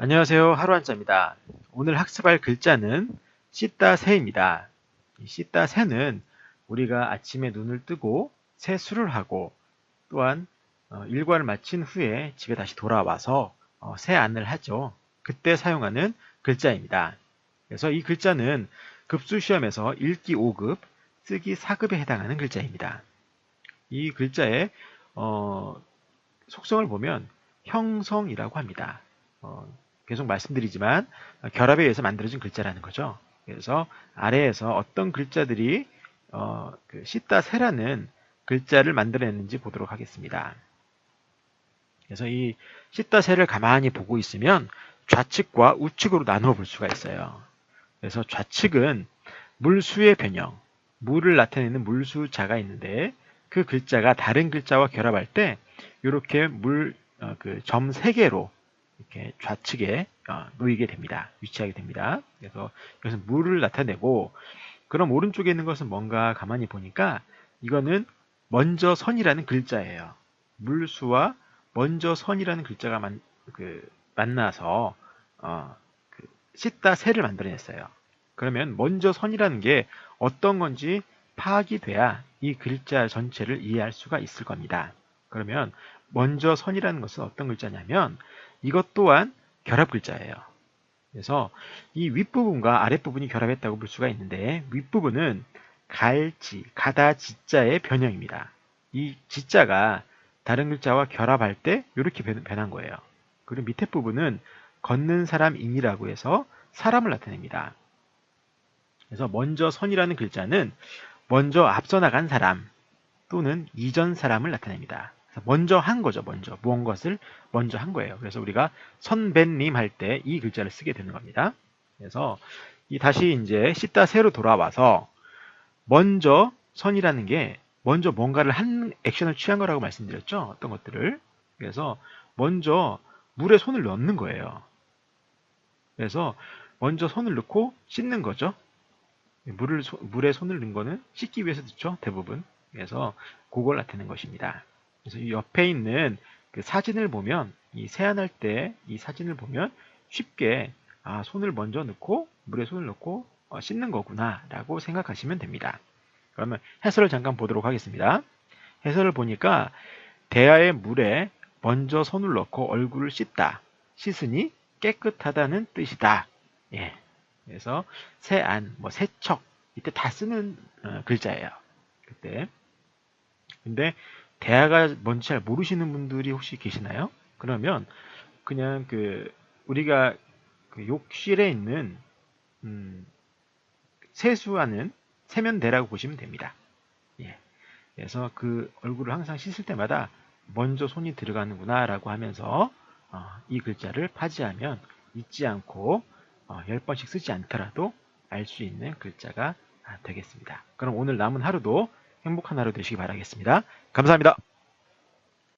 안녕하세요. 하루한자입니다. 오늘 학습할 글자는 씻다 새입니다. 이 씻다 새는 우리가 아침에 눈을 뜨고 세수를 하고 또한 일과를 마친 후에 집에 다시 돌아와서 세안을 하죠. 그때 사용하는 글자입니다. 그래서 이 글자는 급수시험에서 읽기 5급, 쓰기 4급에 해당하는 글자입니다. 이 글자의 속성을 보면 형성이라고 합니다. 어, 계속 말씀드리지만 결합에 의해서 만들어진 글자라는 거죠. 그래서 아래에서 어떤 글자들이 그 씻다 세라는 글자를 만들어냈는지 보도록 하겠습니다. 그래서 이 씻다 세를 가만히 보고 있으면 좌측과 우측으로 나누어 볼 수가 있어요. 그래서 좌측은 물수의 변형, 물을 나타내는 물수자가 있는데 그 글자가 다른 글자와 결합할 때 이렇게 점 3개로 이렇게 좌측에 놓이게 됩니다. 위치하게 됩니다. 그래서 이것은 물을 나타내고 그럼 오른쪽에 있는 것은 뭔가 가만히 보니까 이거는 먼저 선이라는 글자예요. 물수와 먼저 선이라는 글자가 만나서 씻다 새를 만들어냈어요. 그러면 먼저 선이라는 게 어떤 건지 파악이 돼야 이 글자 전체를 이해할 수가 있을 겁니다. 그러면 먼저 선이라는 것은 어떤 글자냐면 이것 또한 결합 글자예요. 그래서 이 윗부분과 아랫부분이 결합했다고 볼 수가 있는데 윗부분은 갈지, 가다 지자의 변형입니다. 이 지자가 다른 글자와 결합할 때 이렇게 변한 거예요. 그리고 밑에 부분은 걷는 사람인이라고 해서 사람을 나타냅니다. 그래서 먼저 선이라는 글자는 먼저 앞서 나간 사람 또는 이전 사람을 나타냅니다. 먼저 한 거죠. 먼저 무언것을 먼저 한 거예요. 그래서 우리가 선배님 할 때 이 글자를 쓰게 되는 겁니다. 그래서 다시 이제 씻다 새로 돌아와서 먼저 선이라는 게 먼저 뭔가를 한 액션을 취한 거라고 말씀드렸죠. 어떤 것들을. 그래서 먼저 물에 손을 넣는 거예요. 그래서 먼저 손을 넣고 씻는 거죠. 물에 손을 넣은 거는 씻기 위해서 넣죠. 대부분. 그래서 그걸 나타내는 것입니다. 그래서 이 옆에 있는 그 사진을 보면 이 세안할 때 이 사진을 보면 쉽게 손을 먼저 넣고 물에 손을 넣고 씻는 거구나 라고 생각하시면 됩니다. 그러면 해설을 잠깐 보도록 하겠습니다. 해설을 보니까 대야의 물에 먼저 손을 넣고 얼굴을 씻다. 씻으니 깨끗하다는 뜻이다. 예. 그래서 세안, 세척 이때 다 쓰는 글자예요. 그때. 근데 대야가 뭔지 잘 모르시는 분들이 혹시 계시나요? 그러면 그냥 우리가 욕실에 있는 세수하는 세면대라고 보시면 됩니다. 예. 그래서 그 얼굴을 항상 씻을 때마다 먼저 손이 들어가는구나 라고 하면서 이 글자를 파지하면 잊지 않고 10번씩 쓰지 않더라도 알 수 있는 글자가 되겠습니다. 그럼 오늘 남은 하루도 행복한 하루 되시기 바라겠습니다. 감사합니다.